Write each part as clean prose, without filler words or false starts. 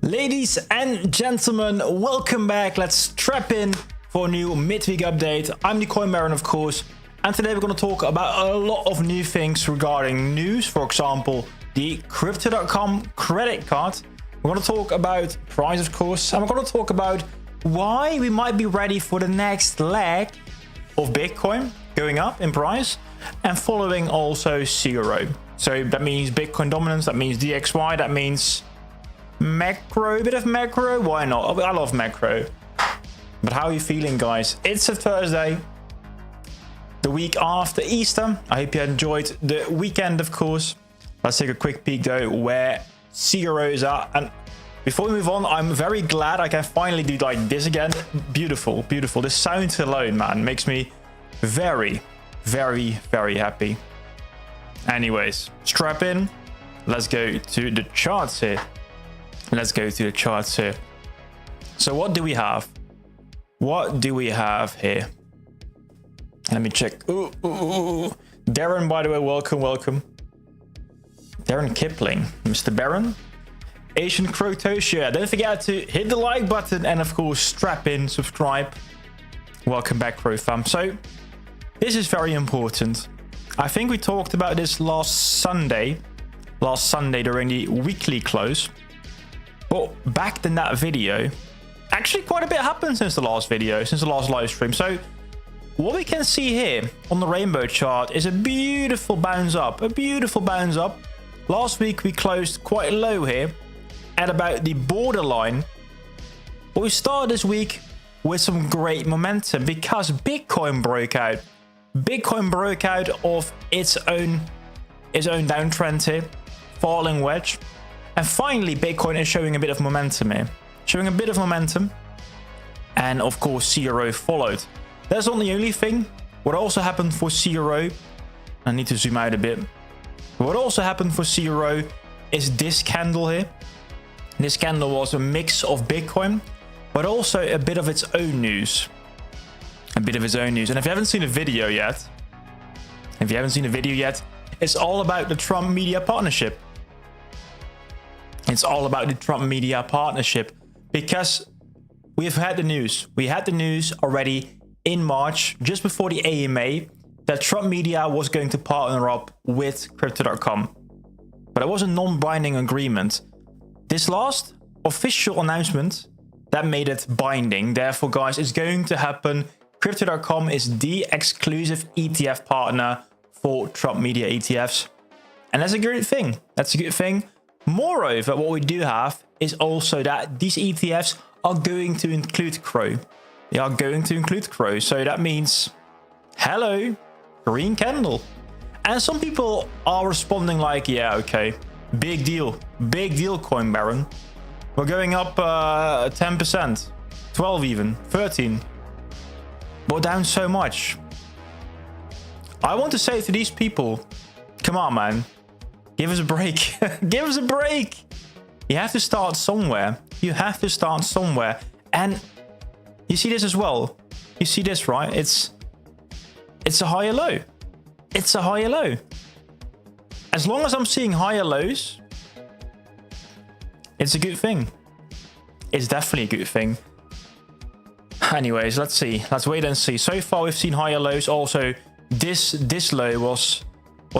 Ladies and gentlemen, welcome back. Let's strap in for a new midweek update. I'm the Coin Baron, of course, and today we're going to talk about a lot of new things regarding news. For example, the Crypto.com credit card. We're going to talk about price, of course, and we're going to talk about why we might be ready for the next leg of Bitcoin going up in price and following also CRO. So that means Bitcoin dominance, that means DXY, that means macro, a bit of macro. Why not? I love macro. But how are you feeling, guys? It's a Thursday, the week after Easter. I hope you enjoyed the weekend, of course. Let's take a quick peek though where CROs are. And before we move on, I'm very glad I can finally do like this again. Beautiful, beautiful. The sound alone, man, makes me very, very, very happy. Anyways, strap in. Let's go to the charts here. So what do we have? What do we have here? Let me check. Ooh. Darren, by the way, welcome. Darren Kipling, Mr. Baron. Asian Crotos, don't forget to hit the like button and of course strap in, subscribe. Welcome back, Crow fam. So this is very important. I think we talked about this last Sunday during the weekly close. But back in that video, actually quite a bit happened since the last video, since the last live stream. So what we can see here on the rainbow chart is a beautiful bounce up, Last week we closed quite low here at about the borderline. But we started this week with some great momentum because Bitcoin broke out. Bitcoin broke out of its own downtrend here, falling wedge. And finally, Bitcoin is showing a bit of momentum here. And of course, CRO followed. That's not the only thing. What also happened for CRO, I need to zoom out a bit. What also happened for CRO is this candle here. This candle was a mix of Bitcoin, but also a bit of its own news. And if you haven't seen a video yet, it's all about the Trump media partnership. Because we've had the news. We had the news already in March, just before the AMA, that Trump media was going to partner up with Crypto.com. But it was a non-binding agreement. This last official announcement that made it binding. Therefore, guys, it's going to happen. Crypto.com is the exclusive ETF partner for Trump media ETFs. And that's a good thing. Moreover, what we do have is also that these ETFs are going to include CRO. So that means, hello, green candle. And some people are responding like, yeah, okay, big deal, Coin Baron. We're going up 10%, 12 even, 13. But down so much. I want to say to these people, come on, man. Give us a break. You have to start somewhere. And you see this as well. You see this, right? It's a higher low. As long as I'm seeing higher lows, it's a good thing. It's definitely a good thing. Anyways, let's see. Let's wait and see. So far, we've seen higher lows. Also, this low was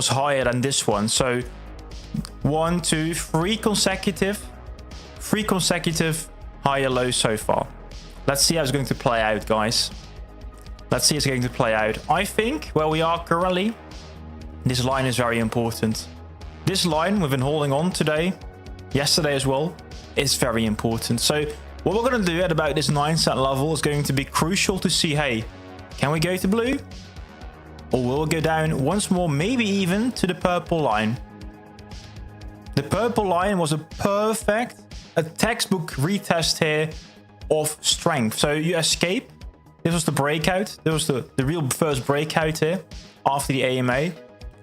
higher than this one. So 1, 2, 3 consecutive higher lows so far. Let's see how it's going to play out, guys. I think where we are currently, this line is very important. This line we've been holding on today, yesterday as well, is very important. So what we're going to do at about this 9-cent level is going to be crucial to see, hey, can we go to blue? Or will we go down once more, maybe even to the purple line? The purple line was a textbook retest here of strength. So you escape. This was the breakout. This was the real first breakout here after the AMA. And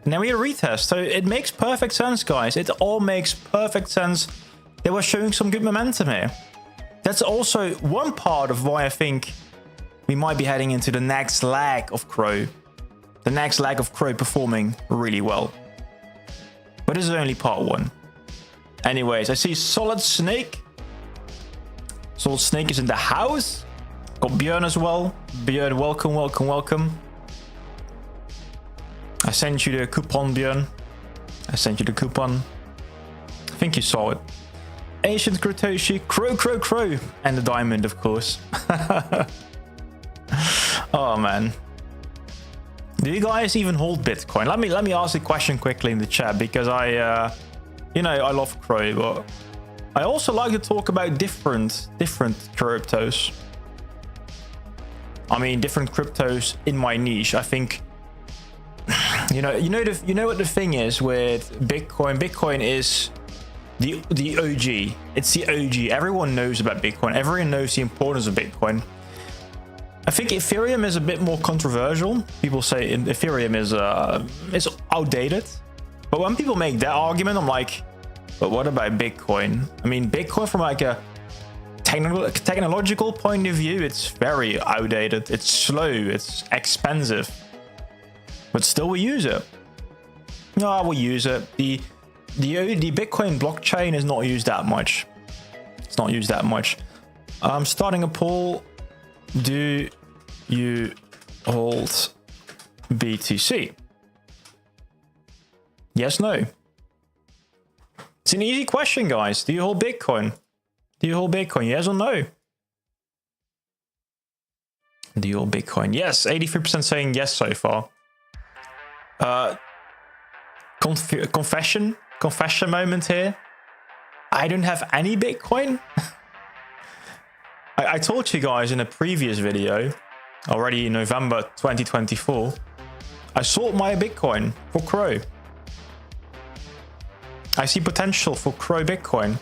then we had a retest. So it makes perfect sense, guys. It all makes perfect sense. They were showing some good momentum here. That's also one part of why I think we might be heading into the next leg of CRO. The next leg of CRO performing really well. But this is only part one. Anyways, I see Solid Snake Salt Snake is in the house. Got Björn as well. Björn, welcome, welcome, welcome. I sent you the coupon, Björn. I sent you the coupon. I think you saw it. Ancient Krotoshi, Crow, and the diamond, of course. Oh man. Do you guys even hold Bitcoin? Let me ask the question quickly in the chat, because I love Crow, but I also like to talk about different cryptos. I mean, different cryptos in my niche. I think you know what the thing is with Bitcoin. Bitcoin is the OG. It's the OG. Everyone knows about Bitcoin. Everyone knows the importance of Bitcoin. I think Ethereum is a bit more controversial. People say Ethereum is outdated. But when people make that argument, I'm like, but what about Bitcoin? I mean, Bitcoin from like a technological point of view, it's very outdated. It's slow. It's expensive. But still we use it. No, we use it. The Bitcoin blockchain is not used that much. It's not used that much. I'm starting a poll. Do you hold BTC? Yes, no. It's an easy question, guys. Do you hold Bitcoin? Do you hold Bitcoin? Yes or no? Do you hold Bitcoin? Yes, 83% saying yes so far. Confession moment here. I don't have any Bitcoin. I told you guys in a previous video, already in November 2024, I sold my Bitcoin for Crow. I see potential for Crow Bitcoin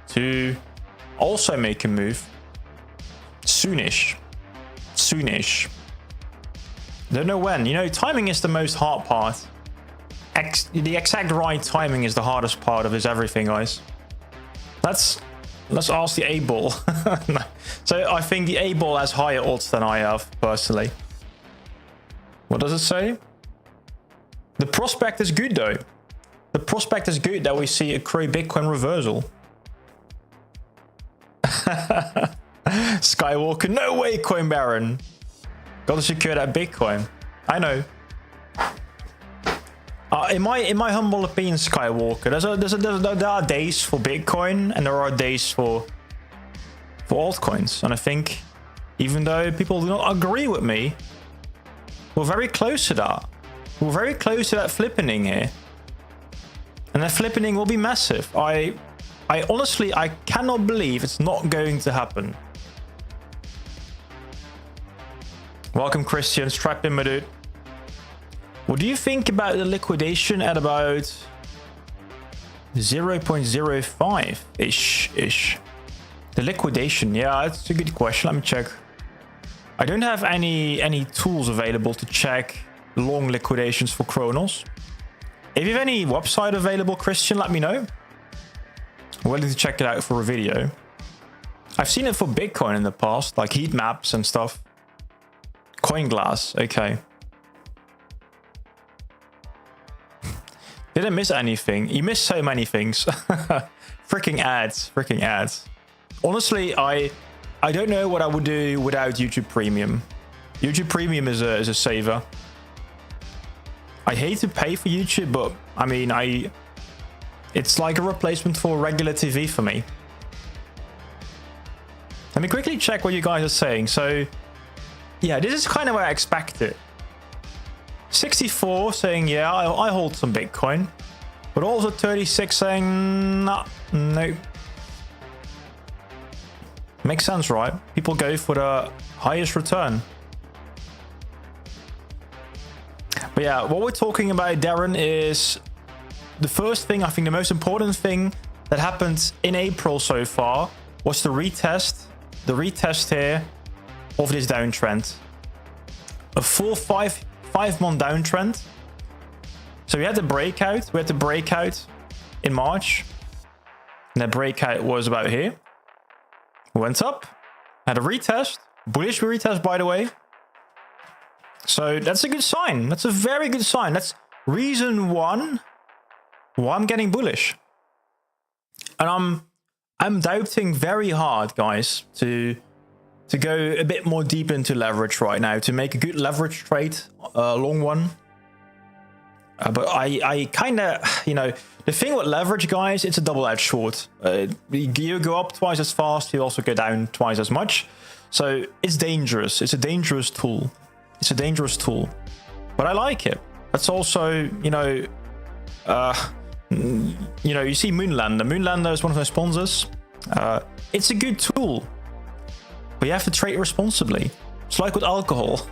to also make a move soonish. Don't know when. Timing is the most hard part. The exact right timing is the hardest part of this everything, guys. Let's ask the A-ball. No. So I think the A-ball has higher odds than I have, personally. What does it say? The prospect is good, though. The prospect is good that we see a Crow Bitcoin reversal. Skywalker, no way, Coin Baron. Gotta secure that Bitcoin. I know. In my humble opinion, Skywalker, there are days for Bitcoin and there are days for altcoins. And I think, even though people do not agree with me, we're very close to that. We're very close to that flippening here. And that flippening will be massive. I honestly, I cannot believe it's not going to happen. Welcome, Christian. Strap in, my dude. What do you think about the liquidation at about 0.05-ish? The liquidation, yeah, that's a good question. Let me check. I don't have any tools available to check long liquidations for Cronos. If you have any website available, Christian, let me know. I'm willing to check it out for a video. I've seen it for Bitcoin in the past, like heat maps and stuff. CoinGlass, okay. Didn't miss anything. You missed so many things. Freaking ads. Honestly, I don't know what I would do without YouTube Premium. YouTube Premium is a saver. I hate to pay for YouTube, but I mean, it's like a replacement for regular TV for me. Let me quickly check what you guys are saying. So, yeah, this is kind of what I expected. 64 saying, yeah, I hold some Bitcoin. But also 36 saying, no. Makes sense, right? People go for the highest return. But yeah, what we're talking about, Darren, is the first thing, I think the most important thing that happened in April so far was the retest here of this downtrend. A full five-month downtrend. So we had the breakout. In March. And that breakout was about here. Went up. Had a retest. Bullish retest, by the way. So that's a good sign. That's a very good sign. That's reason one why I'm getting bullish. And I'm doubting very hard, guys, to go a bit more deep into leverage right now, to make a good leverage trade, long one. But I kind of, you know, the thing with leverage, guys, it's a double-edged sword. You go up twice as fast, you also go down twice as much. So it's dangerous. It's a dangerous tool. It's a dangerous tool. But I like it. That's also, you know, you see Moonlander. Moonlander is one of their sponsors. It's a good tool. But you have to trade responsibly. It's like with alcohol.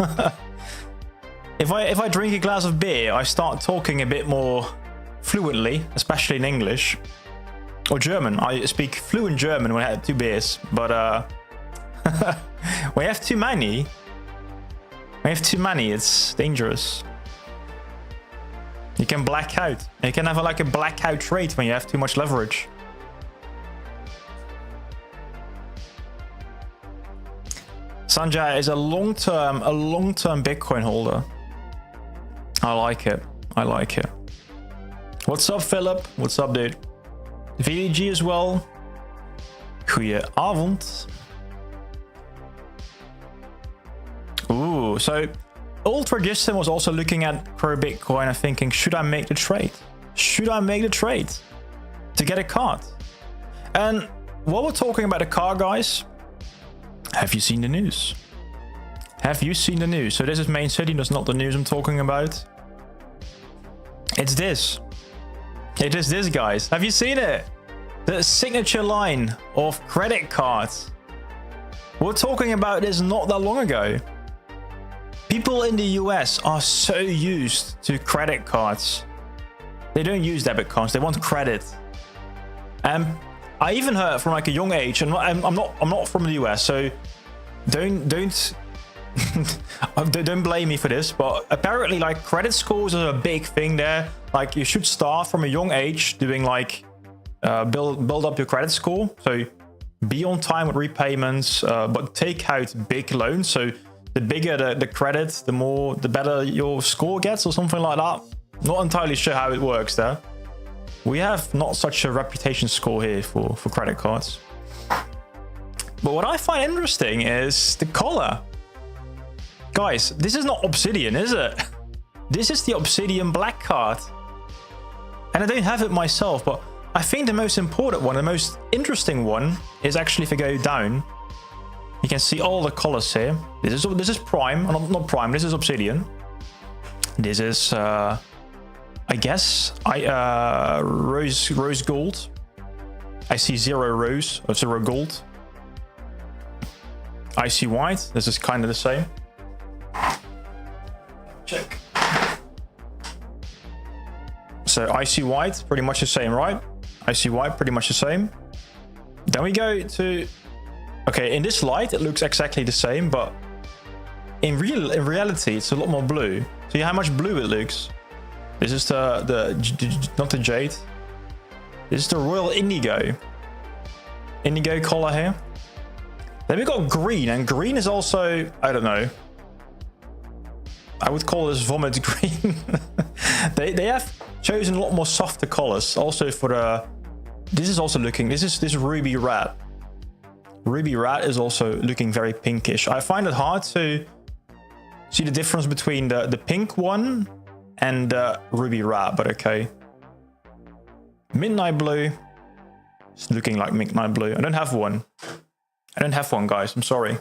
If I drink a glass of beer, I start talking a bit more fluently, especially in English or German. I speak fluent German when I had 2 beers, but when you have too many, it's dangerous. You can black out. You can have like a blackout trade when you have too much leverage. Sanjay is a long-term Bitcoin holder. I like it. I like it. What's up, Philip? What's up, dude? VDG as well. Goedenavond. Ooh, so Ultra Giston was also looking at per Bitcoin and thinking, should I make the trade? Should I make the trade to get a card? And while we're talking about the car, guys, have you seen the news? Have you seen the news? So this is Main City, that's not the news I'm talking about. It's this. It is this, guys. Have you seen it? The signature line of credit cards. We're talking about this not that long ago. People in the US are so used to credit cards. They don't use debit cards. They want credit. And I even heard from like a young age, and I'm not from the US, so don't don't blame me for this, but apparently like credit scores are a big thing there. Like you should start from a young age doing like build up your credit score. So be on time with repayments, but take out big loans. So the bigger the credit, the better your score gets, or something like that. Not entirely sure how it works there. We have not such a reputation score here for credit cards. But what I find interesting is the color. Guys, this is not Obsidian, is it? This is the Obsidian black card. And I don't have it myself, but I think the most important one, the most interesting one, is actually if I go down, you can see all the colors here. This is Prime, not Prime, this is Obsidian. This is, I guess, rose gold. I see 0 rose or 0 gold. I see white, this is kind of the same. Check. So I see white, pretty much the same, right? I see white, pretty much the same. Then we go to, okay, in this light it looks exactly the same, but in reality it's a lot more blue. See how much blue it looks? This is not the jade. This is the royal indigo color here. Then we got green, and green is also, I don't know, I would call this vomit green. they have chosen a lot more softer colors. Also for the, this is also looking, this is ruby red. Ruby red is also looking very pinkish. I find it hard to see the difference between the pink one and the ruby red, but okay. Midnight blue. It's looking like midnight blue. I don't have one. I don't have one, guys. I'm sorry.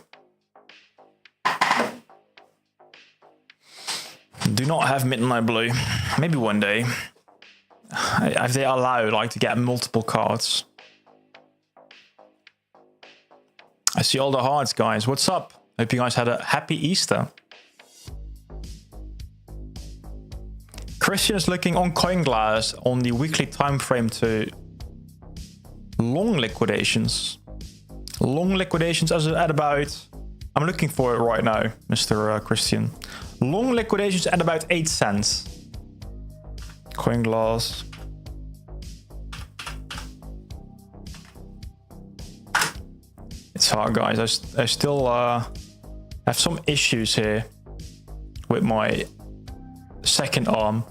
Do not have midnight blue. Maybe one day. If they allow like to get multiple cards. I see all the hearts, guys. What's up? Hope you guys had a happy Easter. Christian is looking on CoinGlass on the weekly time frame to long liquidations. Long liquidations at about, I'm looking for it right now, Mr. Christian. Long liquidations at about 8 cents. CoinGlass. It's hard, guys. I still have some issues here with my second arm.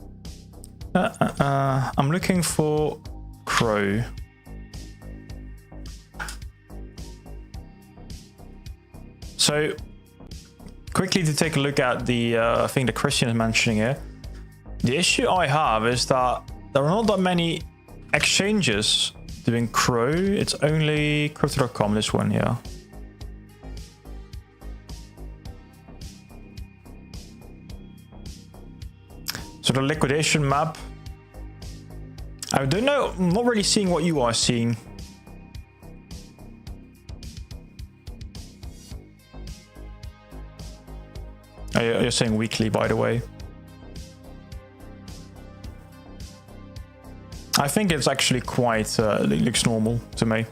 I'm looking for Crow. So quickly to take a look at the thing that Christian is mentioning here. The issue I have is that there are not that many exchanges doing CRO. It's only crypto.com, this one, yeah. So the liquidation map. I don't know, I'm not really seeing what you are seeing. Oh, you're saying weekly, by the way. I think it's actually quite, it looks normal to me.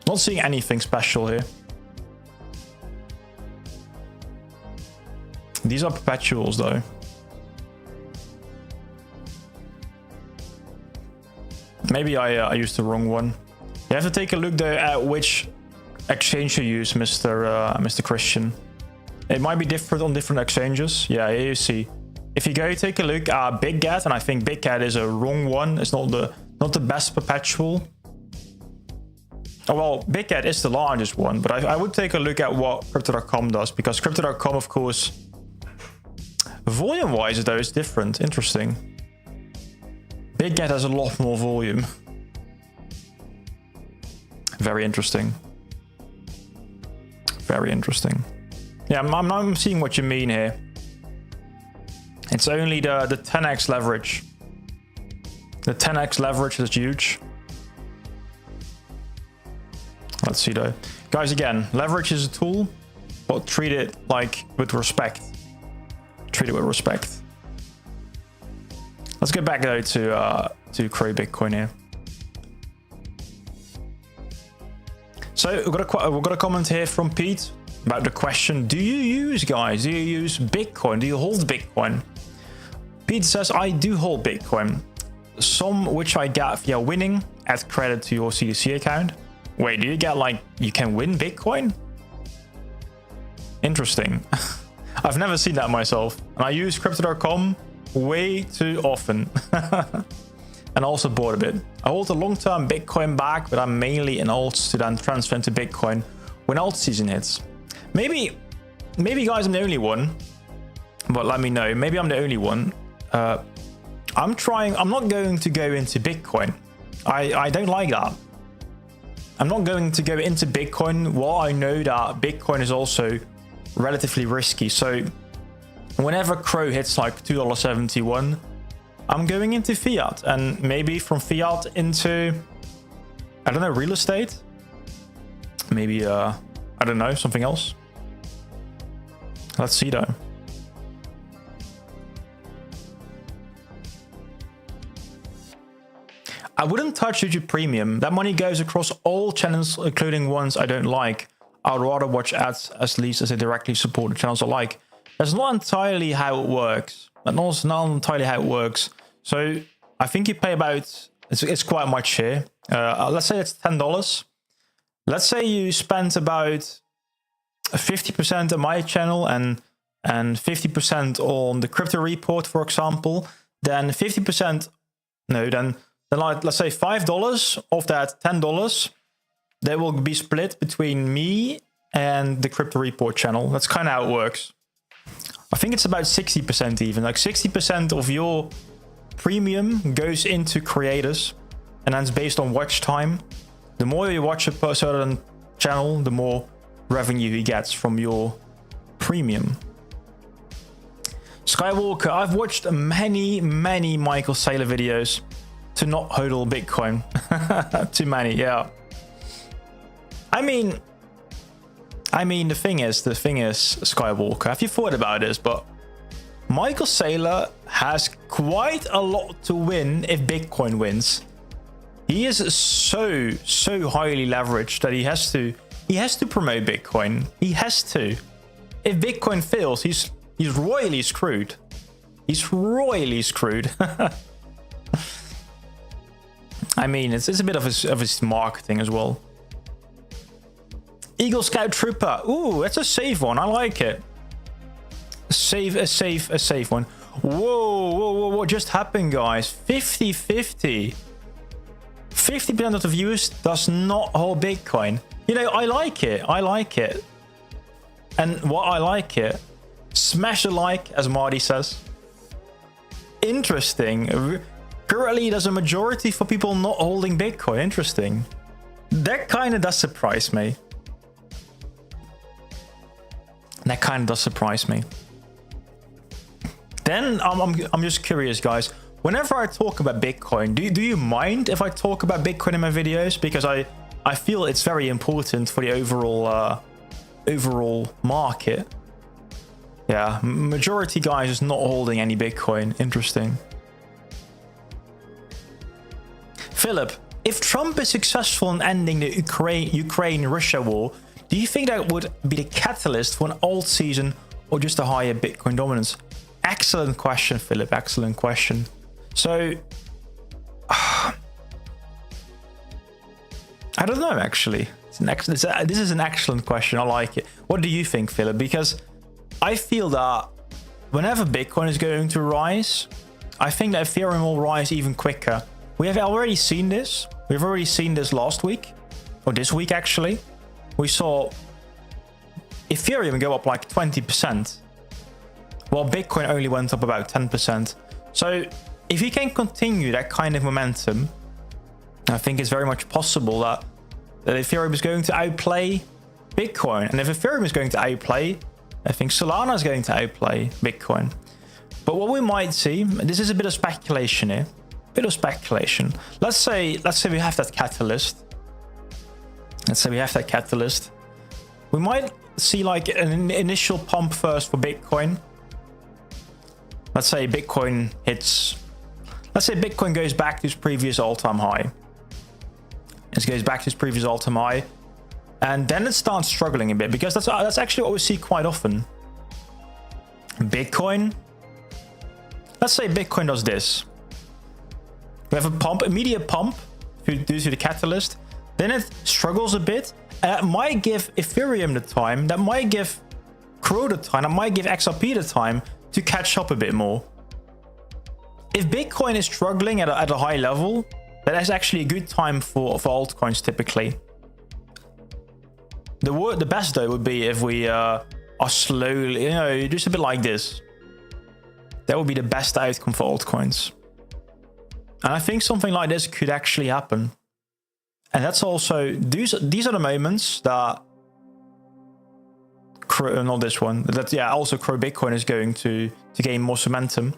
Not seeing anything special here. These are perpetuals though. Maybe I used the wrong one. You have to take a look though at which exchange you use, Mr. Christian. It might be different on different exchanges. Yeah, here you see. If you go take a look at Big Cat, and I think Big Cat is a wrong one. It's not the best perpetual. Oh, well, Big Cat is the largest one, but I would take a look at what Crypto.com does, because Crypto.com, of course, volume-wise though, is different. Interesting. Big Cat has a lot more volume. Very interesting. Very interesting. Yeah, I'm seeing what you mean here. It's only the 10x leverage. The 10x leverage is huge. Let's see though. Guys, again, leverage is a tool, but treat it like with respect. Treat it with respect. Let's get back though to CRO Bitcoin here. So we've got a comment here from Pete about the question: do you use Bitcoin? Do you hold Bitcoin? Pete says, I do hold Bitcoin. Some which I get via winning, add credit to your CDC account. Wait, do you get you can win Bitcoin? Interesting. I've never seen that myself. And I use crypto.com way too often. And also bought a bit. I hold a long-term Bitcoin back, but I'm mainly in alts to then transfer into Bitcoin when alt season hits. Maybe guys, I'm the only one, but let me know. Maybe I'm the only one. I'm not going to go into Bitcoin. I don't like that. I'm not going to go into Bitcoin while I know that Bitcoin is also relatively risky. So whenever CRO hits $2.71, I'm going into fiat, and maybe from fiat into, I don't know, real estate. Maybe, I don't know, something else. Let's see though. I wouldn't touch YouTube Premium. That money goes across all channels, including ones I don't like. I'd rather watch ads as least as they directly support the channels I like. That's not entirely how it works. That's not entirely how it works. So I think you pay about, it's quite much here. Let's say it's $10. Let's say you spent about 50% on my channel and 50% on the crypto report, for example. Then 50%, no, then let's say $5 of that $10, that will be split between me and the crypto report channel. That's kind of how it works. I think it's about 60% even. 60% of your premium goes into creators, and that's based on watch time. The more you watch a certain channel, the more revenue he gets from your premium. Skywalker, I've watched many Michael Saylor videos to not hodl Bitcoin. Too many, yeah. I mean, the thing is, Skywalker, have you thought about this? But Michael Saylor has quite a lot to win if Bitcoin wins. He is so highly leveraged that he has to promote Bitcoin. He has to. If Bitcoin fails, he's royally screwed. He's royally screwed. I mean, it's a bit of his marketing as well. Eagle Scout Trooper. Ooh, that's a safe one. I like it. A safe one. Whoa, what just happened, guys? 50-50. 50% of the viewers does not hold Bitcoin. You know, I like it. I like it. And what I like it, smash a like, as Marty says. Interesting. Currently, there's a majority for people not holding Bitcoin. Interesting. That kind of does surprise me. That kind of does surprise me. Then I'm just curious, guys. Whenever I talk about Bitcoin, do you mind if I talk about Bitcoin in my videos? Because I feel it's very important for the overall market. Yeah, majority guys is not holding any Bitcoin. Interesting. Philip, if Trump is successful in ending the Ukraine-Russia war, do you think that would be the catalyst for an alt season or just a higher Bitcoin dominance? Excellent question, Philip. Excellent question. So, I don't know, actually. This is an excellent question. I like it. What do you think, Philip? Because I feel that whenever Bitcoin is going to rise, I think that Ethereum will rise even quicker. We have already seen this. We've already seen this last week, or this week, actually. We saw Ethereum go up like 20%, while Bitcoin only went up about 10%. So if you can continue that kind of momentum, I think it's very much possible that Ethereum is going to outplay Bitcoin. And if Ethereum is going to outplay, I think Solana is going to outplay Bitcoin. But what we might see, this is a bit of speculation here, bit of speculation. Let's say we have that catalyst. Let's say we have that catalyst. We might see like an initial pump first for Bitcoin. Let's say Bitcoin goes back to its previous all-time high. It goes back to its previous all-time high. And then it starts struggling a bit, because that's actually what we see quite often. Bitcoin. Let's say Bitcoin does this. We have a pump, immediate pump due to the catalyst. Then it struggles a bit. And that might give Ethereum the time. That might give CRO the time. That might give XRP the time to catch up a bit more. If Bitcoin is struggling at a high level, that is actually a good time for altcoins typically. The best though would be if we are slowly, just a bit like this. That would be the best outcome for altcoins. And I think something like this could actually happen. And that's also, these are the moments that not this one, also CRO Bitcoin is going to gain more momentum.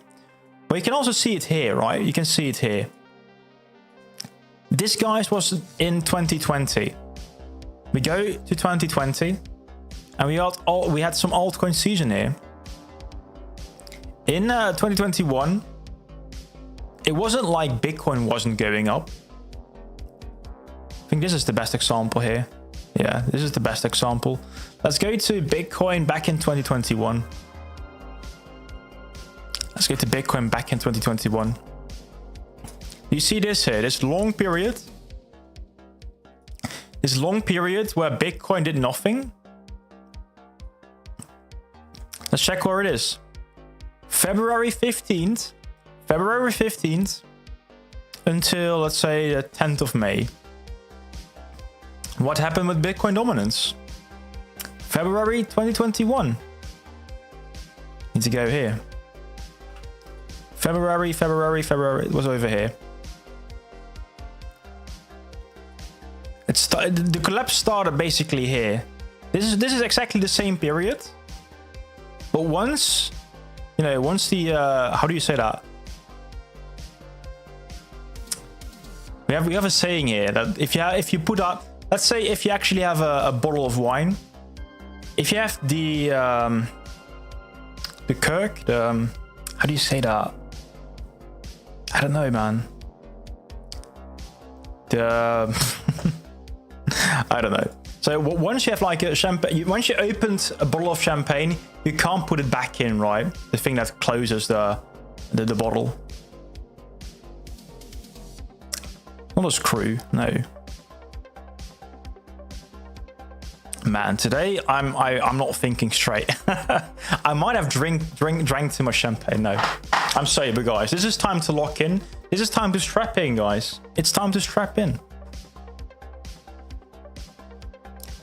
But you can also see it here, right? You can see it here. This, guys, was in 2020. We go to 2020, and we had some altcoin season here. In 2021, it wasn't like Bitcoin wasn't going up. I think this is the best example here. Yeah, this is the best example. Let's go to Bitcoin back in 2021. Let's go to Bitcoin back in 2021. You see this here, this long period. This long period where Bitcoin did nothing. Let's check where it is. February 15th until, let's say, the 10th of May. What happened with Bitcoin dominance? February 2021. Need to go here. February, it was over here. The collapse started basically here. This is exactly the same period. But once the how do you say that? We have a saying here that if you put up, let's say if you actually have a bottle of wine, if you have the cork, how do you say that? I don't know, man. I don't know. So once you have like a champagne, once you opened a bottle of champagne, you can't put it back in, right? The thing that closes the bottle. Not a screw, no. Man, today I'm not thinking straight. I might have drank too much champagne. No, I'm sober, guys. This is time to lock in. This is time to strap in, guys. It's time to strap in.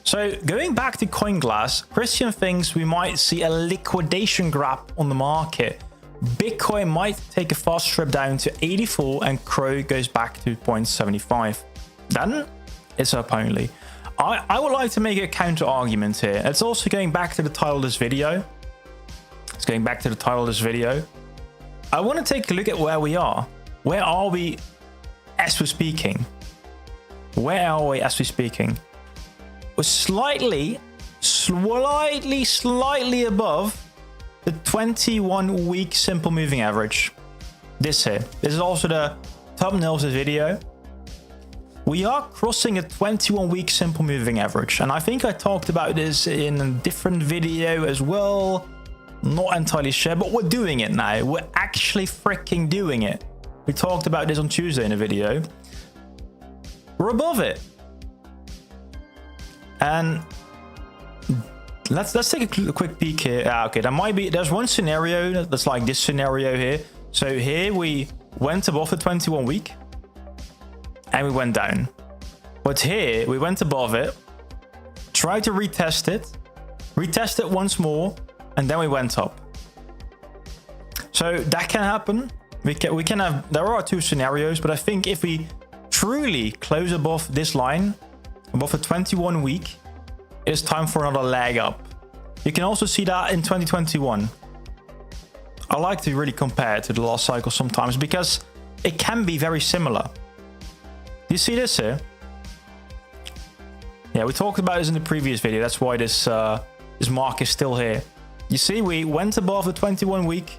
So going back to CoinGlass, Christian thinks we might see a liquidation grab on the market. Bitcoin might take a fast trip down to 84 and CRO goes back to 0.75. Then it's up only. I would like to make a counter argument here. It's also going back to the title of this video. It's going back to the title of this video. I want to take a look at where we are. Where are we as we're speaking? Where are we as we're speaking? We're slightly above the 21-week simple moving average. This here. This is also the thumbnail of the video. We are crossing a 21-week simple moving average. And I think I talked about this in a different video as well. Not entirely sure, but we're doing it now. We're actually freaking doing it. We talked about this on Tuesday in a video. We're above it. And let's take a quick peek here. Okay, there's one scenario that's like this scenario here. So here we went above the 21 week and we went down. But here we went above it, tried to retest it once more, and then we went up. So that can happen. We can have, there are two scenarios, but I think if we truly close above this line, above the 21 week, it's time for another leg up. You can also see that in 2021. I like to really compare it to the last cycle sometimes because it can be very similar. You see this here? Yeah, we talked about this in the previous video. That's why this mark is still here. You see, we went above the 21 week.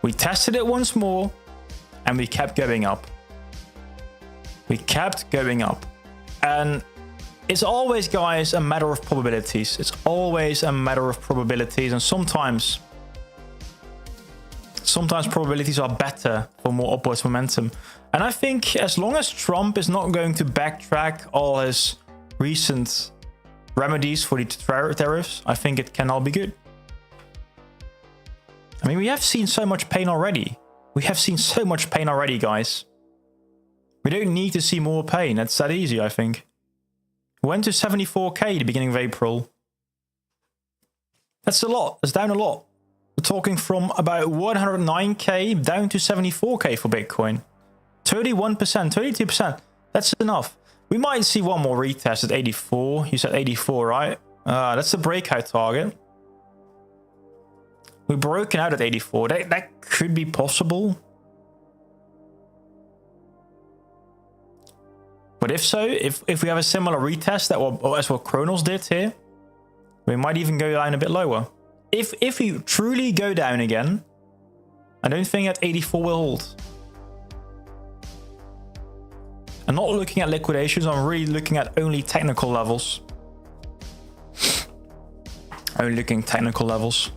We tested it once more and we kept going up. We kept going up. And it's always, guys, a matter of probabilities. It's always a matter of probabilities. And sometimes probabilities are better for more upwards momentum. And I think as long as Trump is not going to backtrack all his recent remedies for the tariffs, I think it can all be good. I mean, we have seen so much pain already. We have seen so much pain already, guys. We don't need to see more pain. It's that easy, I think. We went to 74k at the beginning of April. That's a lot. That's down a lot. We're talking from about 109k down to 74k for Bitcoin. 31%, 32%. That's enough. We might see one more retest at 84. You said 84, right? That's the breakout target. We're broken out at 84. That could be possible. But if so, if we have a similar retest as what Cronos did here, we might even go down a bit lower. If we truly go down again, I don't think that 84 will hold. I'm not looking at liquidations. I'm really looking at only technical levels. Only looking technical levels.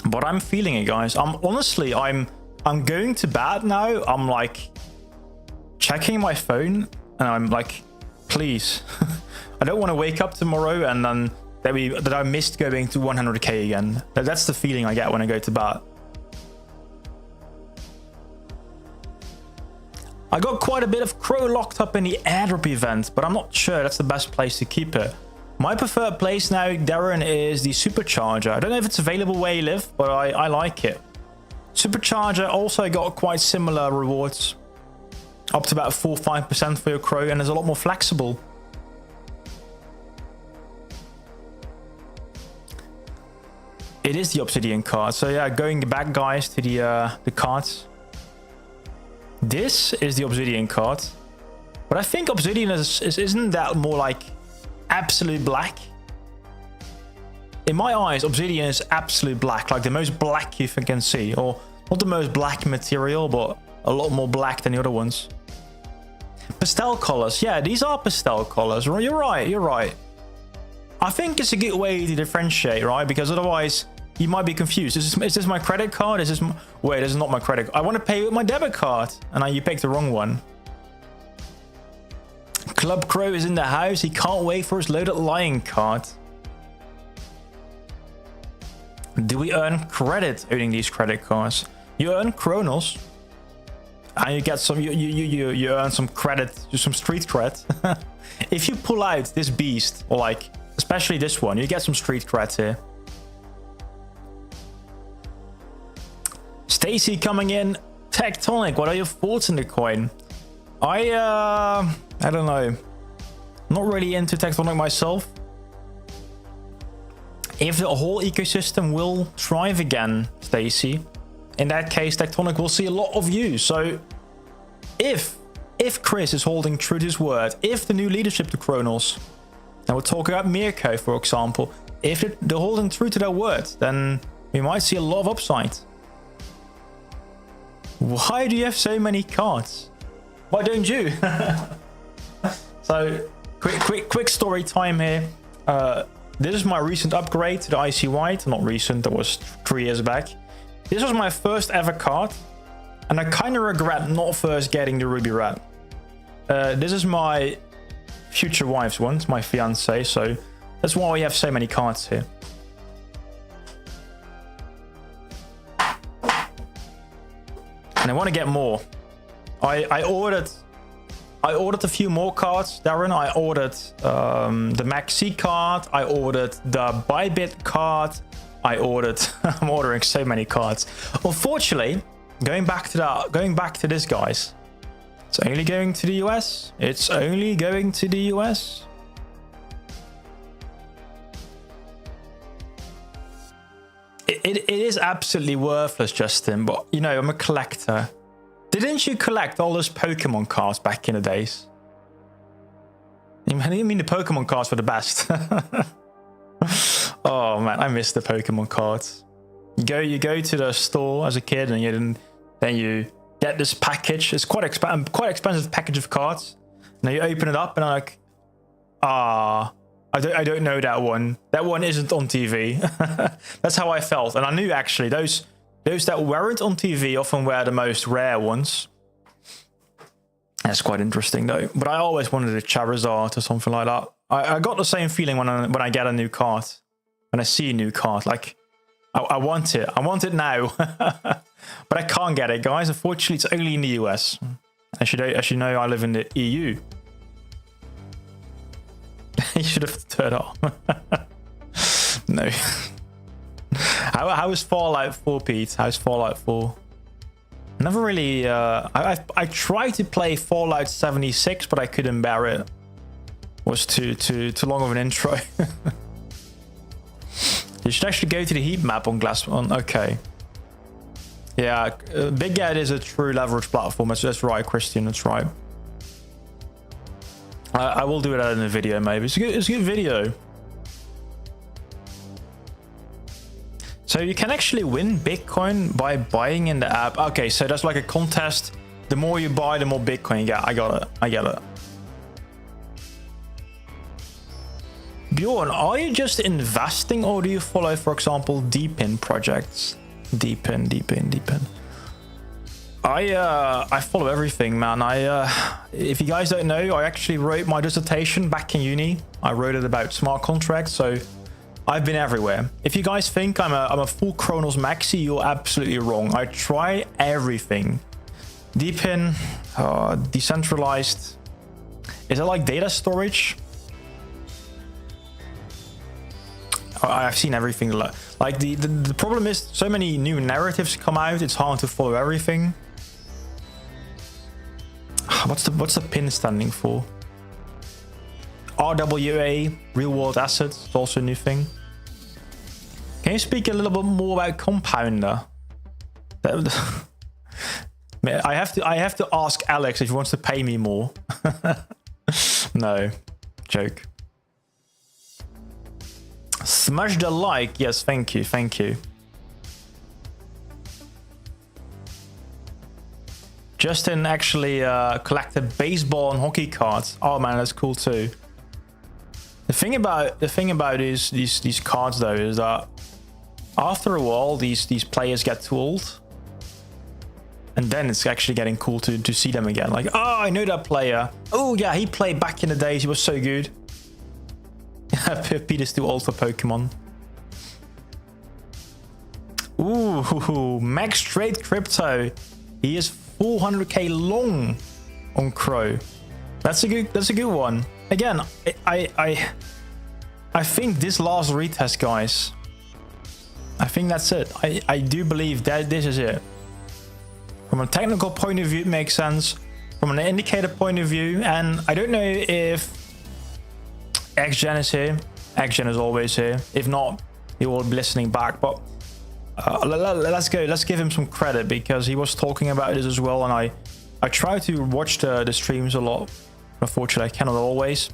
But I'm feeling it, guys. I'm going to bed now. I'm like checking my phone and I'm like, please. I don't want to wake up tomorrow and then that I missed going to 100k again. That's the feeling I get when I go to bed. I got quite a bit of CRO locked up in the airdrop event, but I'm not sure that's the best place to keep it. My preferred place now, Darren, is the supercharger. I don't know if it's available where you live, but I like it. Supercharger also got quite similar rewards. Up to about 4-5% for your CRO, and is a lot more flexible. It is the Obsidian card. So yeah, going back, guys, to the cards. This is the Obsidian card. But I think Obsidian isn't that more like absolute black? In my eyes, Obsidian is absolute black, like the most black you can see, or not the most black material, but a lot more black than the other ones. Pastel colors, yeah, these are pastel colors. You're right. I think it's a good way to differentiate, right? Because otherwise you might be confused. Is this my credit card? Wait, this is not my credit. I want to pay with my debit card, and now you picked the wrong one. Club Crow is in the house. He can't wait for his loaded lion card. Do we earn credit owning these credit cards? You earn Cronos, and you get some. You earn some credit, some street cred. If you pull out this beast, or like especially this one, you get some street cred here. Stacy coming in. Tectonic, what are your thoughts on the coin? I don't know. I'm not really into Tectonic myself. If the whole ecosystem will thrive again, Stacy, in that case, Tectonic will see a lot of use. So if Chris is holding true to his word, if the new leadership to Cronos, and we're talking about Mirko, for example, if they're holding true to their word, then we might see a lot of upside. Why do you have so many cards? Why don't you? So, quick story time here. This is my recent upgrade to the Icy White. Not recent, that was 3 years back. This was my first ever card, and I kind of regret not first getting the Ruby Red. This is my future wife's one, my fiance, so that's why we have so many cards here. And I want to get more. I ordered a few more cards, Darren. I ordered the Maxi card. I ordered the Bybit card. I'm ordering so many cards. Unfortunately, going back to this, guys. It's only going to the US. It's only going to the US. It is absolutely worthless, Justin, but you know, I'm a collector. Didn't you collect all those Pokemon cards back in the days? I mean the Pokemon cards were the best. Oh man, I miss the Pokemon cards. You go to the store as a kid, and then you get this package. It's quite expensive package of cards. Now you open it up, and I'm like, I don't know that one. That one isn't on TV. That's how I felt, and I knew actually those that weren't on TV often were the most rare ones. That's quite interesting though. But I always wanted a Charizard or something like that. I got the same feeling when I get a new card, when I see a new card. Like I want it. I want it now, but I can't get it, guys. Unfortunately, it's only in the US. As you know, I live in the EU. You should have turned off. No. How is Fallout 4, Pete? How's Fallout 4? Never really. I tried to play Fallout 76, but I couldn't bear it. It was too long of an intro. You should actually go to the heat map on Glass. Okay. Yeah, Big Get is a true leverage platform. That's right, Christian. That's right. I will do it in a video, maybe. It's a good video. So you can actually win Bitcoin by buying in the app. Okay, so that's like a contest. The more you buy, the more Bitcoin you get. I get it. Bjorn, are you just investing, or do you follow, for example, Deepin projects? Deepin. I follow everything, man. If you guys don't know, I actually wrote my dissertation back in uni. I wrote it about smart contracts, so I've been everywhere. If you guys think I'm a full Cronos maxi, you're absolutely wrong. I try everything. Deepin, decentralized. Is it like data storage? I've seen everything. Like the problem is so many new narratives come out. It's hard to follow everything. What's the pin standing for? RWA, real world assets. It's also a new thing. Can you speak a little bit more about Compounder? I have to ask Alex if he wants to pay me more. No, joke. Smash the like. Yes, thank you. Justin actually collected baseball and hockey cards. Oh man, that's cool too. The thing about these cards though is that after a while these players get too old, and then it's actually getting cool to see them again. Like, oh, I know that player. Oh yeah, he played back in the days. He was so good. Peter's too old for Pokemon. Ooh, Max Trade Crypto. He is 400k long on Crow. That's a good one. Again, I think this last retest, guys. I think that's it. I do believe that this is it. From a technical point of view, it makes sense. From an indicator point of view, and I don't know if XGen is here. XGen is always here. If not, he will be listening back. But let's go. Let's give him some credit because he was talking about this as well. And I try to watch the streams a lot. Unfortunately, I cannot always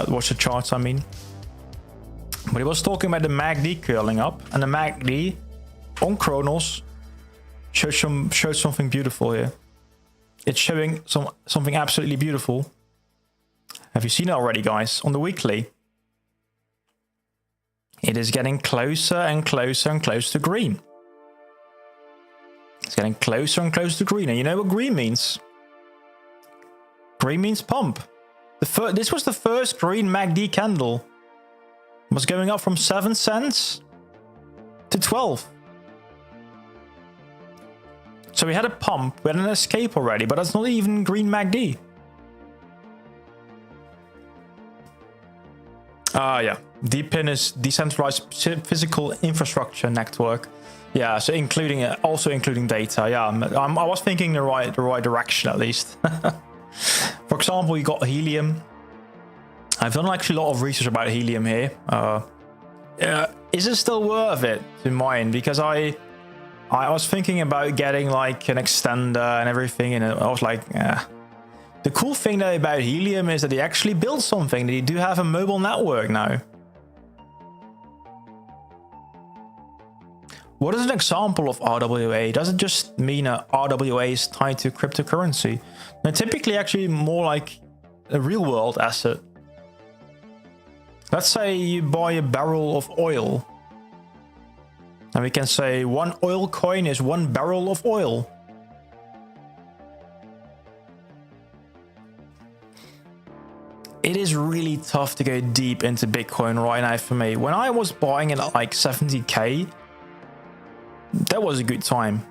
watch the charts. I mean, but he was talking about the MACD curling up, and the MACD on Cronos showed something beautiful here. It's showing something absolutely beautiful. Have you seen it already, guys? On the weekly, it is getting closer and closer and closer to green. It's getting closer and closer to green. And you know what green means? Green means pump. This was the first green MACD candle. It was going up from 7 cents to 12. So we had a pump, we had an escape already, but that's not even green MACD. Yeah. DPIN is decentralized physical infrastructure network. Yeah, so also including data. Yeah, I was thinking the right direction at least. For example, you got helium. I've done actually a lot of research about helium here. Is it still worth it to mine? Because I was thinking about getting like an extender and everything, and I was like, The cool thing though about helium is that they actually built something. They do have a mobile network now. What is an example of RWA? Does it just mean a RWA is tied to cryptocurrency? Now, typically actually more like a real world asset. Let's say you buy a barrel of oil. And we can say one oil coin is 1 barrel of oil. It is really tough to go deep into Bitcoin right now for me. When I was buying it at like 70k, that was a good time.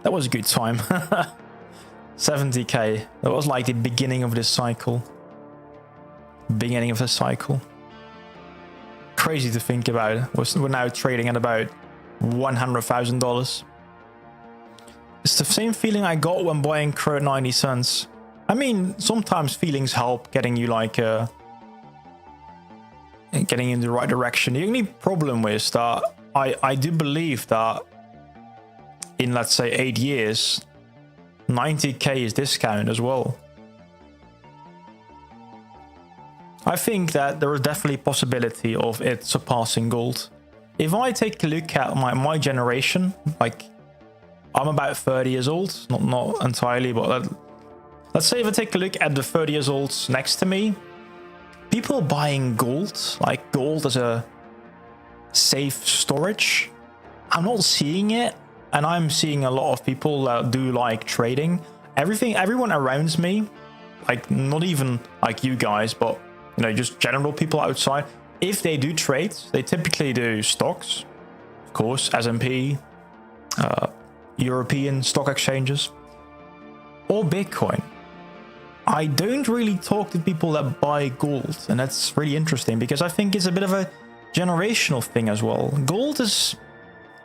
70k. That was like the beginning of this cycle. Crazy to think about. We're now trading at about $100,000. It's the same feeling I got when buying Crow at 90 cents. I mean, sometimes feelings help getting you like getting in the right direction. The only problem is that I do believe that in, let's say, 8 years, 90k is discounted as well. I think that there is definitely a possibility of it surpassing gold. If I take a look at my generation, like I'm about 30 years old, not entirely, but let's say if I take a look at the 30 years olds next to me, people buying gold, like gold as a safe storage, I'm not seeing it. And I'm seeing a lot of people that do like trading. Everyone around me, like not even like you guys, but you know, just general people outside, if they do trade, they typically do stocks, of course, S&P, European stock exchanges, or Bitcoin. I don't really talk to people that buy gold, and that's really interesting because I think it's a bit of a generational thing as well. Gold is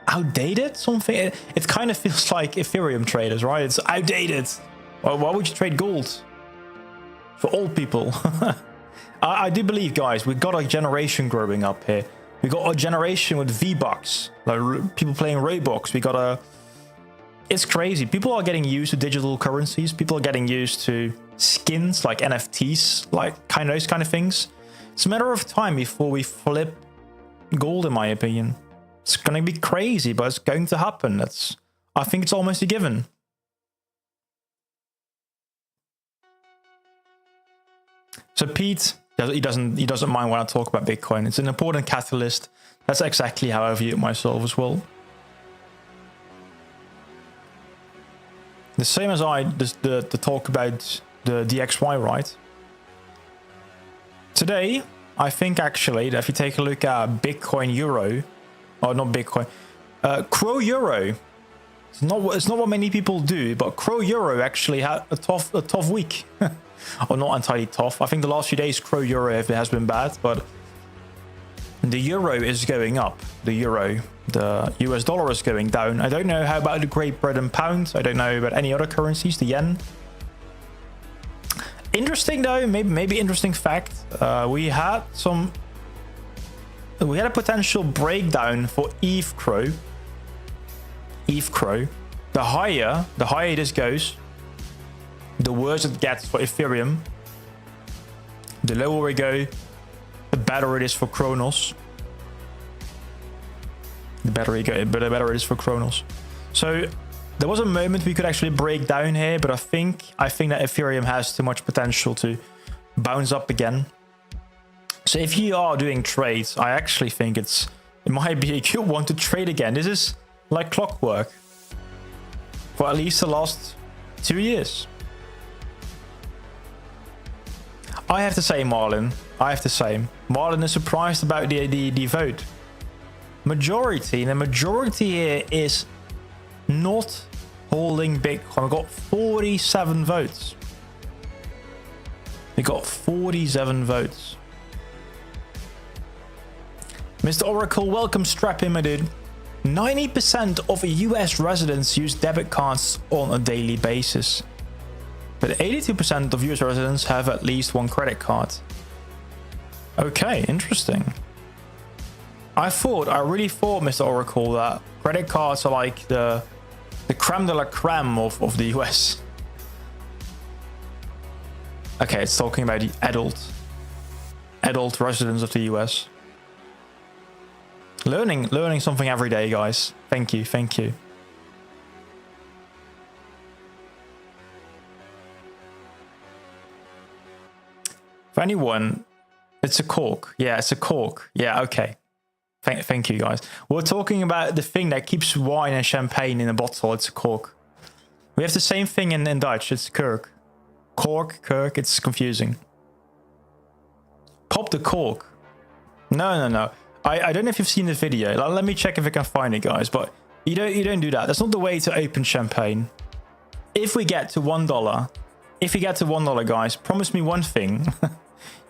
outdated, something. It kind of feels like Ethereum traders, right? It's outdated. Well, why would you trade gold? For old people. I do believe, guys, we've got a generation growing up here. We got a generation with V-Bucks, like people playing Roblox. It's crazy. People are getting used to digital currencies. People are getting used to skins like NFTs, like those kind of things. It's a matter of time before we flip gold, in my opinion. It's going to be crazy, but it's going to happen. I think it's almost a given. So Pete, he doesn't mind when I talk about Bitcoin. It's an important catalyst. That's exactly how I view it myself as well. The same as the talk about the DXY, right? Today, I think actually that if you take a look at Bitcoin Euro, or not Bitcoin, Crow Euro, It's not what many people do, but CRO Euro actually had a tough week. Or not entirely tough. I think the last few days CRO Euro has been bad, but the euro is going up. The US dollar is going down. I don't know how about the Great Britain pound. I don't know about any other currencies. The yen. Interesting though, maybe interesting fact. We had a potential breakdown for ETH CRO. The higher this goes, the worse it gets for Ethereum. The lower we go, the better it is for Cronos. The better it is for Cronos. So there was a moment we could actually break down here, but I think that Ethereum has too much potential to bounce up again. So if you are doing trades, I actually think it might be a good one to trade again. This is like clockwork for at least the last 2 years. I have to say, Marlon is surprised about the vote. The majority here is not holding Bitcoin. We got 47 votes. Mr. Oracle, welcome, strap in, my dude. 90% of US residents use debit cards on a daily basis. But 82% of US residents have at least one credit card. Okay, interesting. I really thought, Mr. Oracle, that credit cards are like the creme de la creme of the US. Okay, it's talking about the adult residents of the US. Learning something every day, guys. Thank you. For anyone, it's a cork. Yeah, it's a cork. Yeah, okay. Thank you, guys. We're talking about the thing that keeps wine and champagne in a bottle. It's a cork. We have the same thing in Dutch. It's kirk. Kirk. It's confusing. Pop the cork. No. I don't know if you've seen the video. Let me check if I can find it, guys. But you don't do that. That's not the way to open champagne. If we get to $1, guys, promise me one thing.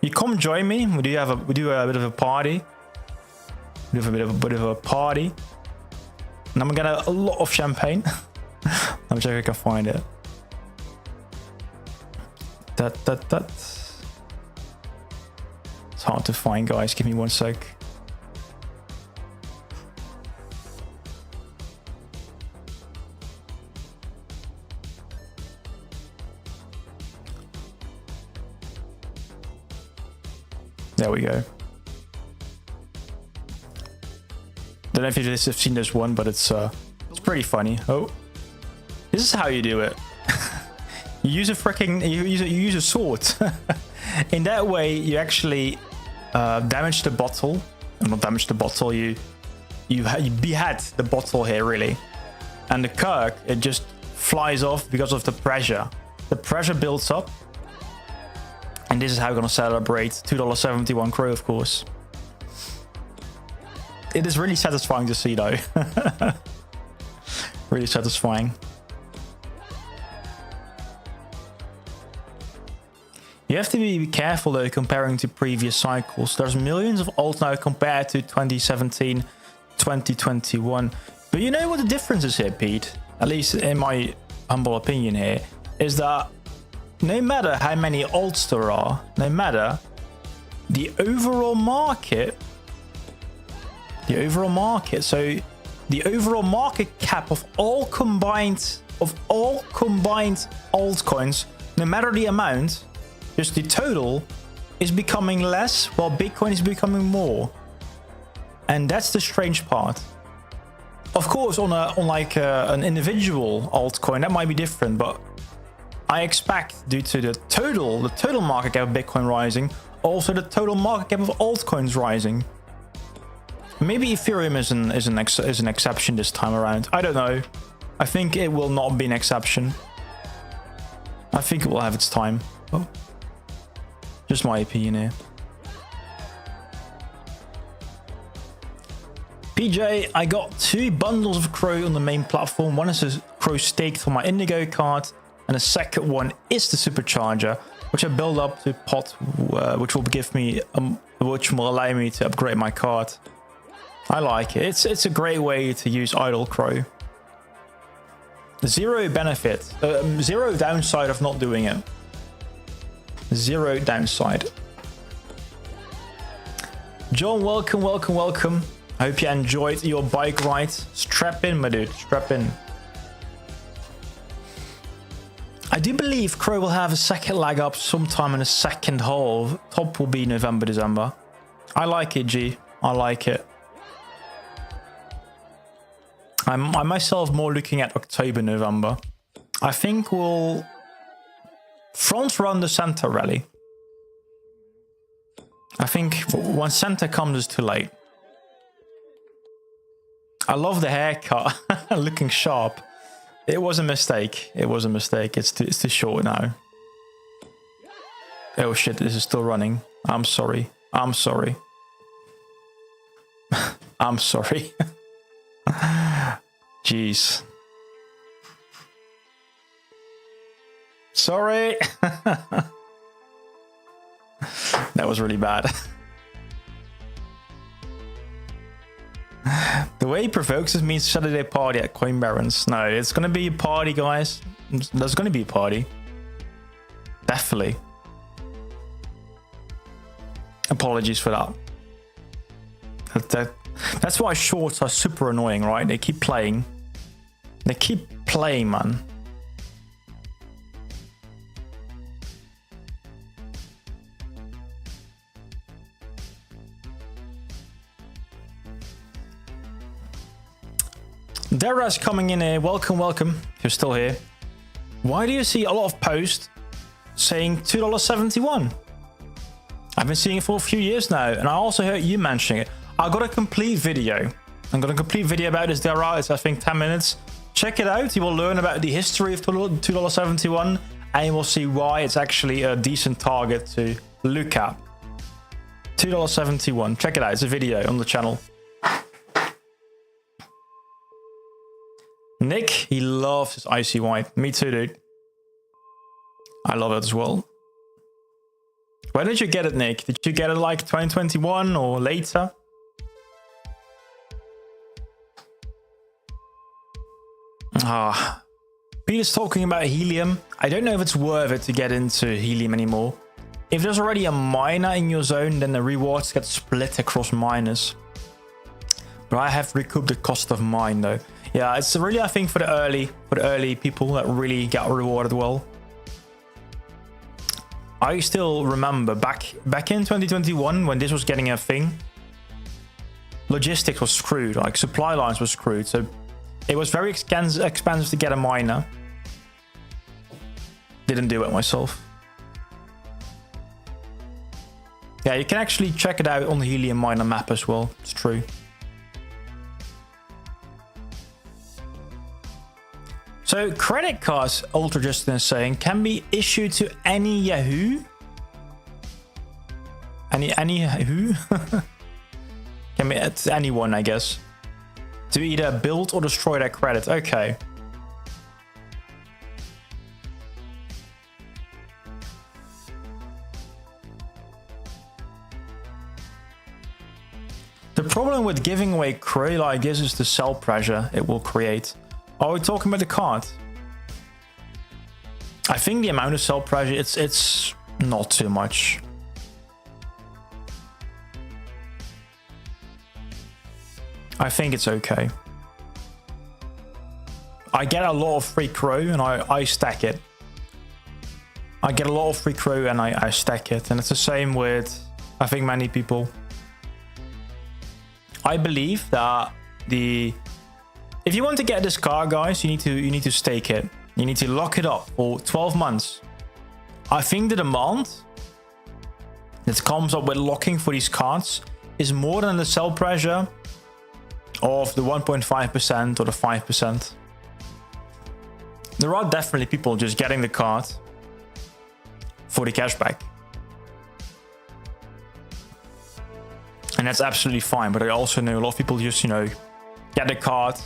You come join me. We do a bit of a party. We have a bit of a party. And I'm gonna get a lot of champagne. Let me check if I can find it. It's hard to find, guys. Give me 1 sec. There we go. Don't know if you've seen this one, but it's pretty funny. Oh, this is how you do it. You use a sword. In that way, you actually damage the bottle. Not damage the bottle. You behead the bottle here, really. And the cork, it just flies off because of the pressure. The pressure builds up. And this is how we're gonna celebrate $2.71 CRO, of course. It is really satisfying to see, though. Really satisfying. You have to be careful, though, comparing to previous cycles. There's millions of alts now compared to 2017, 2021. But you know what the difference is here, Pete? At least in my humble opinion here, is that no matter how many alts there are, no matter the overall market, so the overall market cap of all combined altcoins, no matter the amount, just the total is becoming less while Bitcoin is becoming more. And that's the strange part. Of course, on an individual altcoin, that might be different, but I expect, due to the total market cap of Bitcoin rising, also the total market cap of altcoins rising. Maybe Ethereum is an exception this time around. I don't know. I think it will not be an exception. I think it will have its time. Oh. Just my opinion here. PJ, I got 2 bundles of Crow on the main platform. One is a Crow staked for my Indigo card, and the second one is the Supercharger, which I build up to pot, which will give me, which will allow me to upgrade my card. I like it. It's a great way to use idle Crow. Zero benefit, zero downside of not doing it. Zero downside. John, welcome, welcome, welcome. I hope you enjoyed your bike ride. Strap in, my dude, strap in. I do believe Crow will have a second leg up sometime in the second half. Top will be November, December. I like it, G. I like it. I'm myself more looking at October, November. I think we'll front run the Santa rally. I think when Santa comes, it's too late. I love the haircut, looking sharp. It was a mistake. It was a mistake. It's too short now. Oh shit! This is still running. I'm sorry. I'm sorry. I'm sorry. Jeez. Sorry. That was really bad. The way he provokes us means Saturday party at Coin Barons. No, it's gonna be a party, guys. There's gonna be a party. Definitely. Apologies for that. That's why shorts are super annoying, right? They keep playing. They keep playing, man. Dara's coming in here. Welcome, welcome. You're still here. Why do you see a lot of posts saying $2.71? I've been seeing it for a few years now, and I also heard you mentioning it. I got a complete video. I got a complete video about this, Dara. It's, I think, 10 minutes. Check it out. You will learn about the history of $2.71, and you will see why it's actually a decent target to look at. $2.71. Check it out. It's a video on the channel. Nick, he loves his icy white. Me too, dude. I love it as well. When did you get it, Nick? Did you get it like 2021 or later? Peter's talking about helium. I don't know if it's worth it to get into helium anymore. If there's already a miner in your zone, then the rewards get split across miners. But I have recouped the cost of mine though. Yeah, it's really, I think, for the early people that really got rewarded well. I still remember back in 2021 when this was getting a thing, logistics was screwed, like supply lines were screwed. So it was very expensive to get a miner. Didn't do it myself. Yeah, you can actually check it out on the helium miner map as well. It's true. So credit cards, Ultra Justin is saying, can be issued to any Yahoo. Any Yahoo? Can be to anyone, I guess. To either build or destroy their credit. Okay. The problem with giving away Crow like this is the sell pressure it will create. Are we talking about the card? I think the amount of sell pressure, it's not too much. I think it's okay. I get a lot of free Crow and I stack it. I get a lot of free Crow and I stack it. And it's the same with, I think, many people. I believe that if you want to get this car, guys, you need to stake it. You need to lock it up for 12 months. I think the demand that comes up with locking for these cards is more than the sell pressure of the 1.5% or the 5%. There are definitely people just getting the card for the cashback. And that's absolutely fine. But I also know a lot of people just, you know, get the card,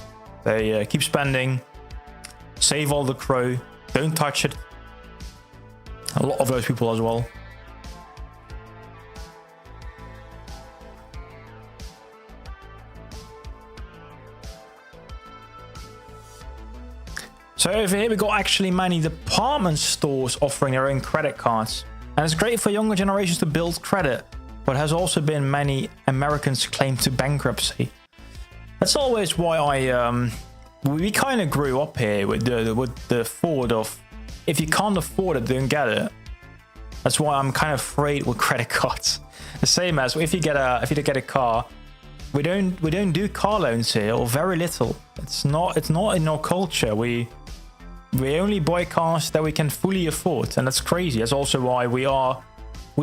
they keep spending, save all the CRO, don't touch it. A lot of those people as well. So over here we got actually many department stores offering their own credit cards. And it's great for younger generations to build credit, but has also been many Americans claimed to bankruptcy. That's always why we kind of grew up here with the thought of, if you can't afford it, don't get it. That's why I'm kind of afraid with credit cards. The same as if you get a car, we don't do car loans here, or very little. It's not in our culture. We only buy cars that we can fully afford, and that's crazy. That's also why we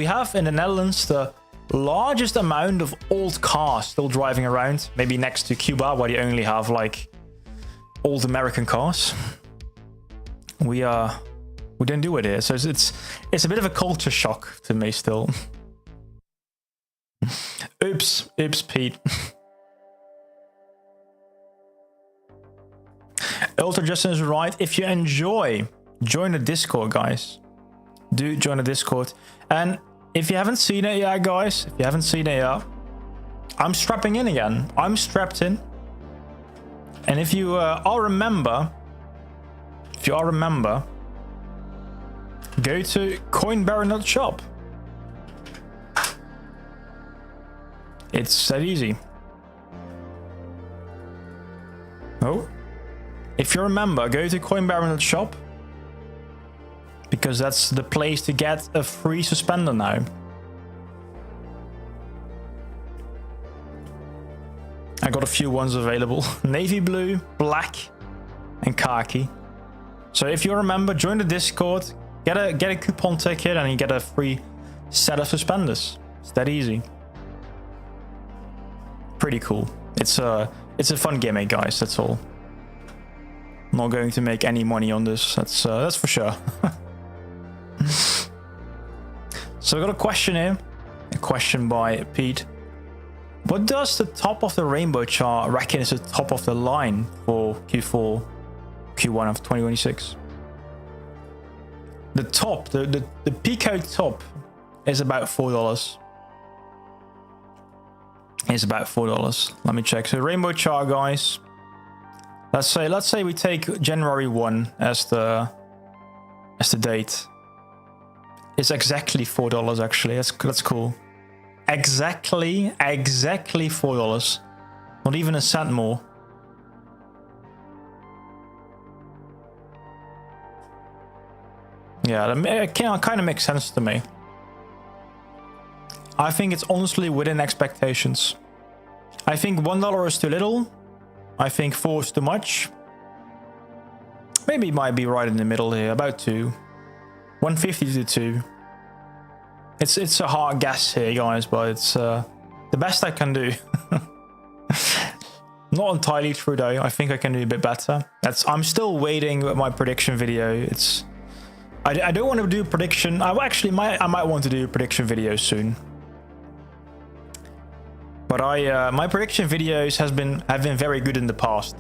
have in the Netherlands the largest amount of old cars still driving around, maybe next to Cuba, where you only have like old American cars. We don't do it here, so it's a bit of a culture shock to me still. Oops, Pete. Ultra Justin is right. If you enjoy, join the Discord, guys. Do join the Discord. And if you haven't seen it yet, guys, I'm strapping in again. I'm strapped in. And if you all remember, go to coinbaron.shop. It's that easy. Oh. If you remember, go to coinbaron.shop, because that's the place to get a free suspender now. I got a few ones available. Navy blue, black, and khaki. So if you remember, join the Discord, get a coupon ticket, and you get a free set of suspenders. It's that easy. Pretty cool. It's a fun gimmick, guys. That's all. I'm not going to make any money on this. That's for sure. So I got a question here. A question by Pete. What does the top of the rainbow chart reckon is the top of the line for Q4, Q1 of 2026? The top, the peak out top is about $4. It's about $4. Let me check. So rainbow chart, guys. Let's say we take January 1 as the date. It's exactly $4 actually. That's cool. Exactly $4. Not even a cent more. Yeah, it kind of makes sense to me. I think it's honestly within expectations. I think $1 is too little. I think 4 is too much. Maybe it might be right in the middle here, about 2. 150 to 2. It's a hard guess here, guys, but it's the best I can do. Not entirely true though. I think I can do a bit better. I'm still waiting with my prediction video. I don't want to do a prediction. I might want to do a prediction video soon. But my prediction videos have been very good in the past.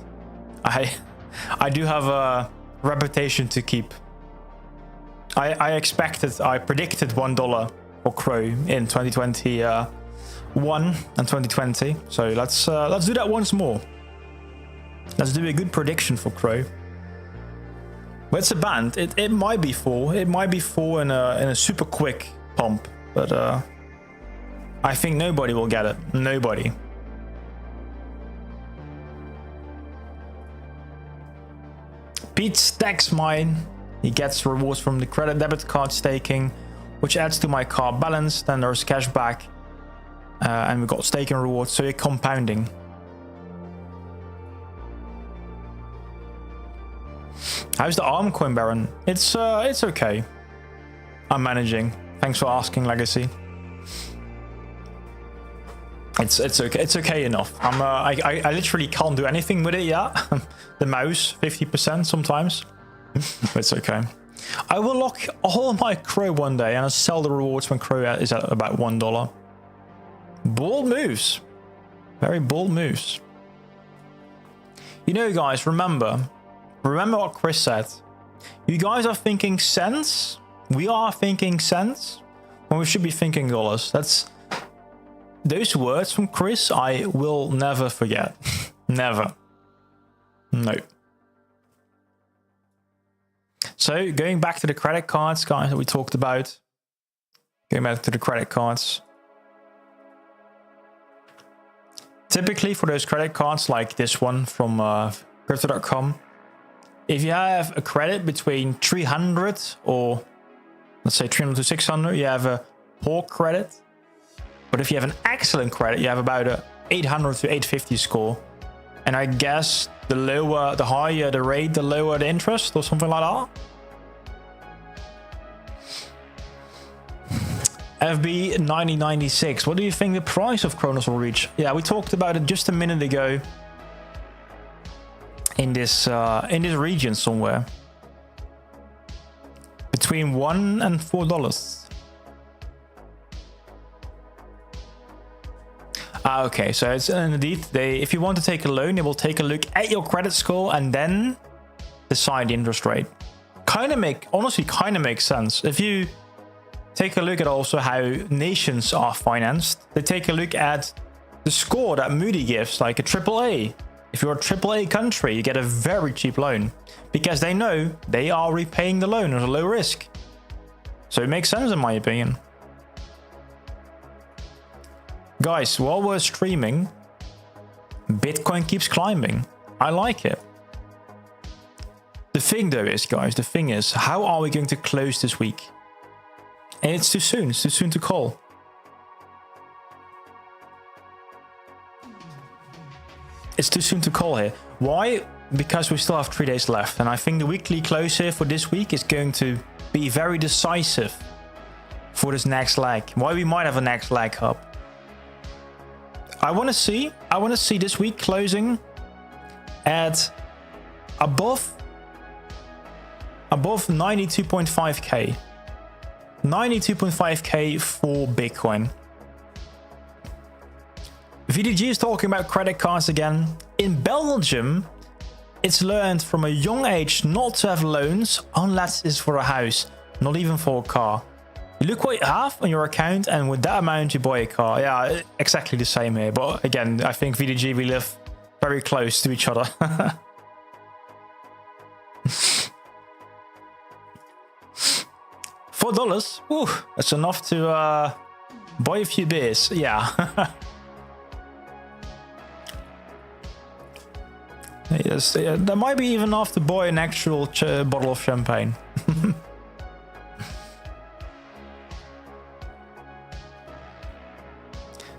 I do have a reputation to keep. I predicted $1 for CRO in 2021 and 2020. So let's do that once more. Let's do a good prediction for CRO. But it's a band. It might be 4. It might be 4 in a super quick pump. But I think nobody will get it. Nobody. Pete stacks mine. He gets rewards from the credit debit card staking, which adds to my card balance. Then there's cash back. And we got staking rewards, so you're compounding. How's the ARM coin, Baron? It's okay. I'm managing. Thanks for asking, Legacy. It's okay. It's okay enough. I literally can't do anything with it yet. The mouse 50% sometimes. It's okay. I will lock all my CRO one day and I'll sell the rewards when CRO is at about $1. Bold moves. Very bold moves. You know, guys, remember what Chris said. You guys are thinking cents. We are thinking cents when we should be thinking dollars. That's those words from Chris I will never forget. Never. No. So going back to the credit cards, guys, that we talked about. Going back to the credit cards. Typically for those credit cards like this one from crypto.com, if you have a credit between 300 or let's say 300 to 600, you have a poor credit. But if you have an excellent credit, you have about a 800 to 850 score. And I guess the higher the rate, the lower the interest or something like that. FB 9096. What do you think the price of Cronos will reach? Yeah, we talked about it just a minute ago. In this region somewhere. Between $1 and $4. Okay, so it's indeed if you want to take a loan, they will take a look at your credit score and then decide the interest rate. Honestly kind of makes sense. If you take a look at also how nations are financed, they take a look at the score that Moody gives, like a AAA. If you're a AAA country, you get a very cheap loan because they know they are repaying the loan at a low risk. So it makes sense in my opinion. Guys, while we're streaming, Bitcoin keeps climbing. I like it. The thing though is, guys, how are we going to close this week? And it's too soon. It's too soon to call. It's too soon to call here. Why? Because we still have 3 days left. And I think the weekly close here for this week is going to be very decisive for this next leg. Why we might have a next leg up. I want to see this week closing at above 92.5k. 92.5k for Bitcoin. VDG is talking about credit cards again. In Belgium, it's learned from a young age not to have loans unless it's for a house, not even for a car. You look what you have on your account and with that amount you buy a car. Yeah, exactly the same here. But again, I think VDG, we live very close to each other. $4? Ooh, that's enough to buy a few beers. Yeah. Yes, yeah, that might be even enough to buy an actual bottle of champagne.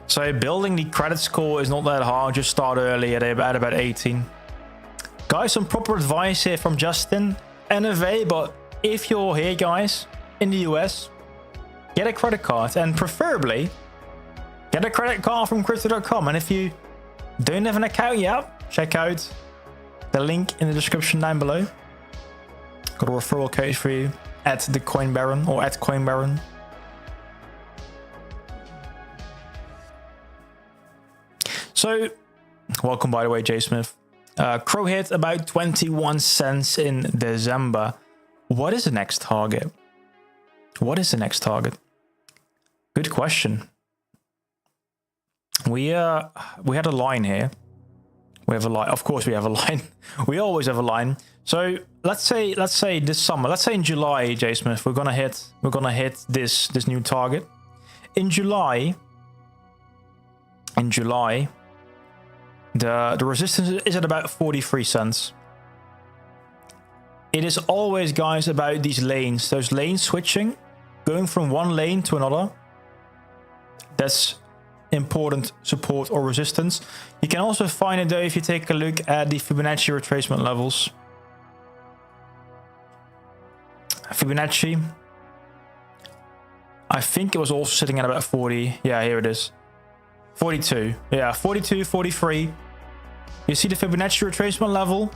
So building the credit score is not that hard. Just start early at about 18. Guys, some proper advice here from Justin. NFA, but if you're here, guys, in the US, get a credit card and preferably get a credit card from crypto.com. And if you don't have an account yet, check out the link in the description down below. Got a referral code for you at the Coin Baron or at Coin Baron. So, welcome by the way, Jay Smith. CRO hit about 21 cents in December. What is the next target? What is the next target? Good question. We had a line here. We have a line. Of course, we have a line. We always have a line. So let's say this summer. Let's say in July, Jay Smith, we're gonna hit this new target. In July, the resistance is at about 43 cents. It is always, guys, about these lanes. Those lanes switching, going from one lane to another. That's important support or resistance. You can also find it though if you take a look at the Fibonacci retracement levels. Fibonacci, I think it was also sitting at about 40. Yeah, here it is. 42. Yeah, 42, 43. You see the Fibonacci retracement level?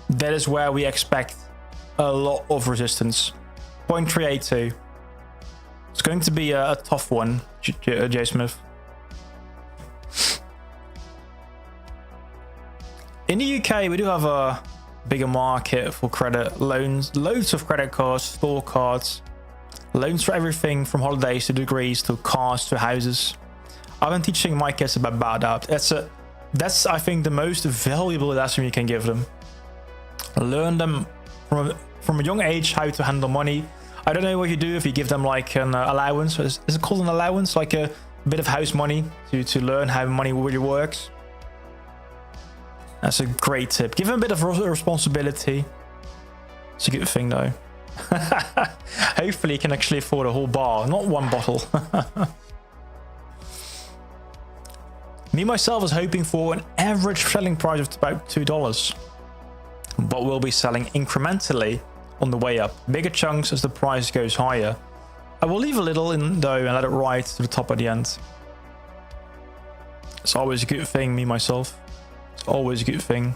That is where we expect a lot of resistance. 0.382. going to be a tough one, J Smith. In the UK, we do have a bigger market for credit loans, loads of credit cards, store cards, loans for everything from holidays to degrees to cars to houses. I've been teaching my kids about that. That's I think the most valuable lesson you can give them. Learn them from a young age how to handle money. I don't know what you do if you give them like an allowance. Is it called an allowance? Like a bit of house money to learn how money really works. That's a great tip. Give them a bit of responsibility. It's a good thing though. Hopefully you can actually afford a whole bar, not one bottle. Me myself is hoping for an average selling price of about $2, but we'll be selling incrementally on the way up, bigger chunks as the price goes higher. I will leave a little in though and let it ride to the top at the end. It's always a good thing, me myself. It's always a good thing.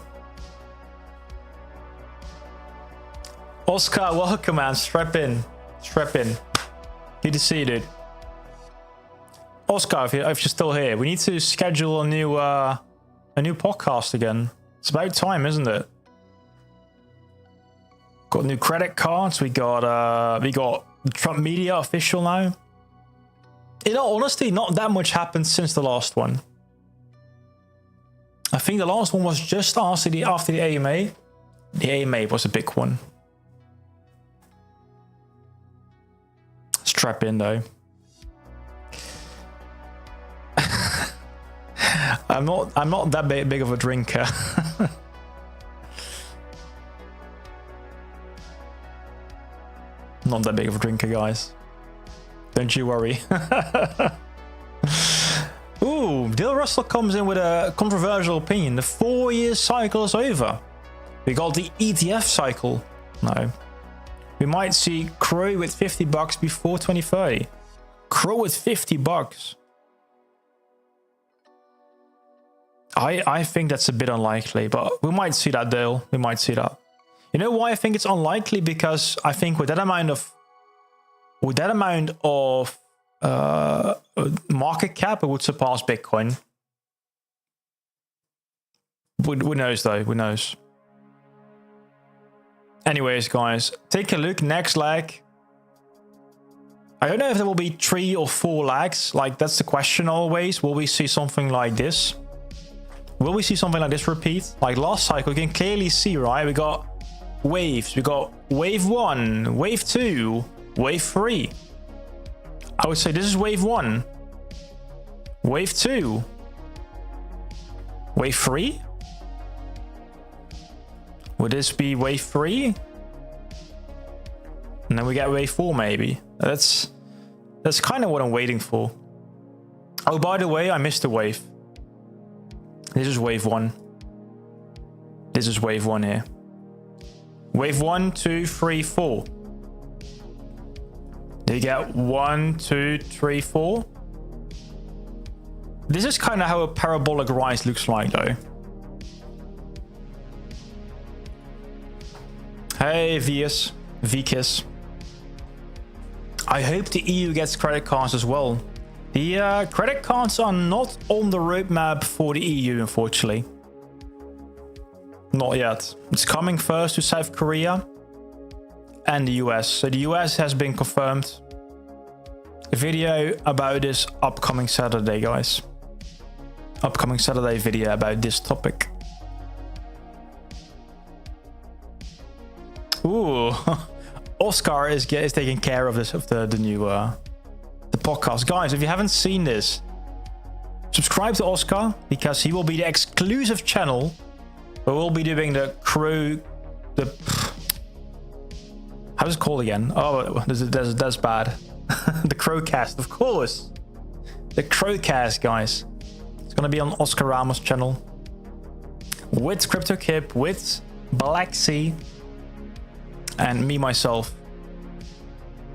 Oscar, welcome man, strap in. Good to see you, dude. Oscar, if you're still here, we need to schedule a new podcast again. It's about time, isn't it? Got new credit cards. We got the Trump media official now. In all honesty, not that much happened since the last one. I think the last one was just after the AMA. The AMA was a big one. Strap in though. I'm not that big of a drinker. Not that big of a drinker, guys. Don't you worry. Ooh, Dale Russell comes in with a controversial opinion. The 4-year cycle is over. We got the ETF cycle. No. We might see CRO with $50 before 2030. CRO with $50. I think that's a bit unlikely, but we might see that, Dale. We might see that. You know why I think it's unlikely? Because I think with that amount of market cap, it would surpass Bitcoin. Who knows though? Who knows? Anyways, guys, take a look. Next leg. I don't know if there will be 3 or 4 legs. Like, that's the question always. Will we see something like this? Will we see something like this repeat? Like last cycle, you can clearly see, right? We got waves. We got wave 1, wave 2, wave 3. I would say this is wave 1. Wave 2. Wave 3? Would this be wave 3? And then we get wave 4 maybe. That's kind of what I'm waiting for. Oh, by the way, I missed a wave. This is wave 1. This is wave 1 here. Wave 1, 2, 3, 4. Do you get 1, 2, 3, 4? This is kind of how a parabolic rise looks like though. Hey, Vikis. I hope the EU gets credit cards as well. The credit cards are not on the roadmap for the EU, unfortunately. Not yet. It's coming first to South Korea and the US. So the US has been confirmed. A video about this upcoming Saturday, guys. Upcoming Saturday video about this topic. Ooh, Oscar is taking care of this, of the new the podcast. Guys, if you haven't seen this, subscribe to Oscar, because he will be the exclusive channel where we'll be doing the how's it called again? Oh, that's bad. The Crowcast, of course. The Crowcast, guys. It's gonna be on Oscar Ramos' channel with CryptoKip, with Black Sea, and me myself.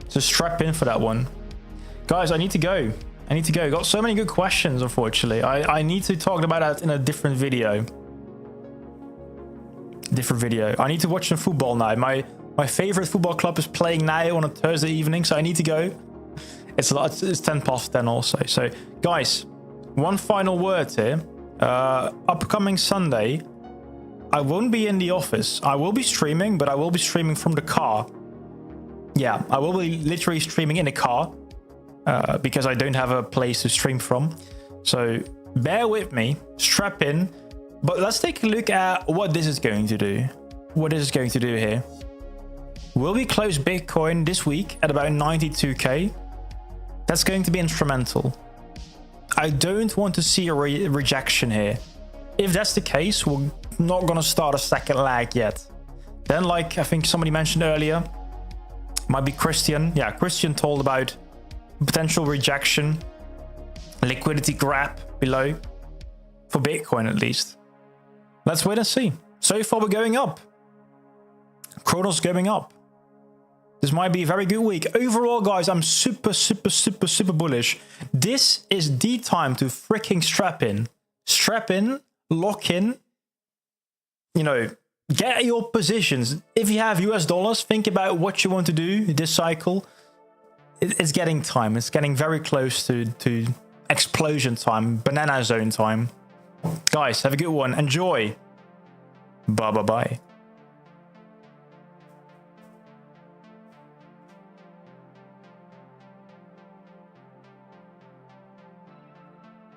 So strap in for that one. Guys, I need to go. Got so many good questions, unfortunately. I need to talk about that in a different video. I need to watch some football now. My favorite football club is playing now on a Thursday evening, so I need to go. It's 10 past 10 also. So guys, one final word here. Upcoming Sunday, I won't be in the office. I will be streaming, but I will be streaming from the car. Yeah, I will be literally streaming in a car because I don't have a place to stream from. So bear with me, strap in. But let's take a look at what this is going to do. What is it going to do here? Will we close Bitcoin this week at about 92k? That's going to be instrumental. I don't want to see a rejection here. If that's the case, we're not going to start a second leg yet. Then, like I think somebody mentioned earlier, might be Christian. Yeah, Christian told about potential rejection, liquidity grab below, for Bitcoin at least. Let's wait and see. So far we're going up. Cronos going up. This might be a very good week. Overall, guys, I'm super bullish. This is the time to freaking strap in. Strap in, lock in, you know, get your positions. If you have US dollars, think about what you want to do this cycle. It's getting time. It's getting very close to explosion time, banana zone time. Guys, have a good one. Enjoy. Bye.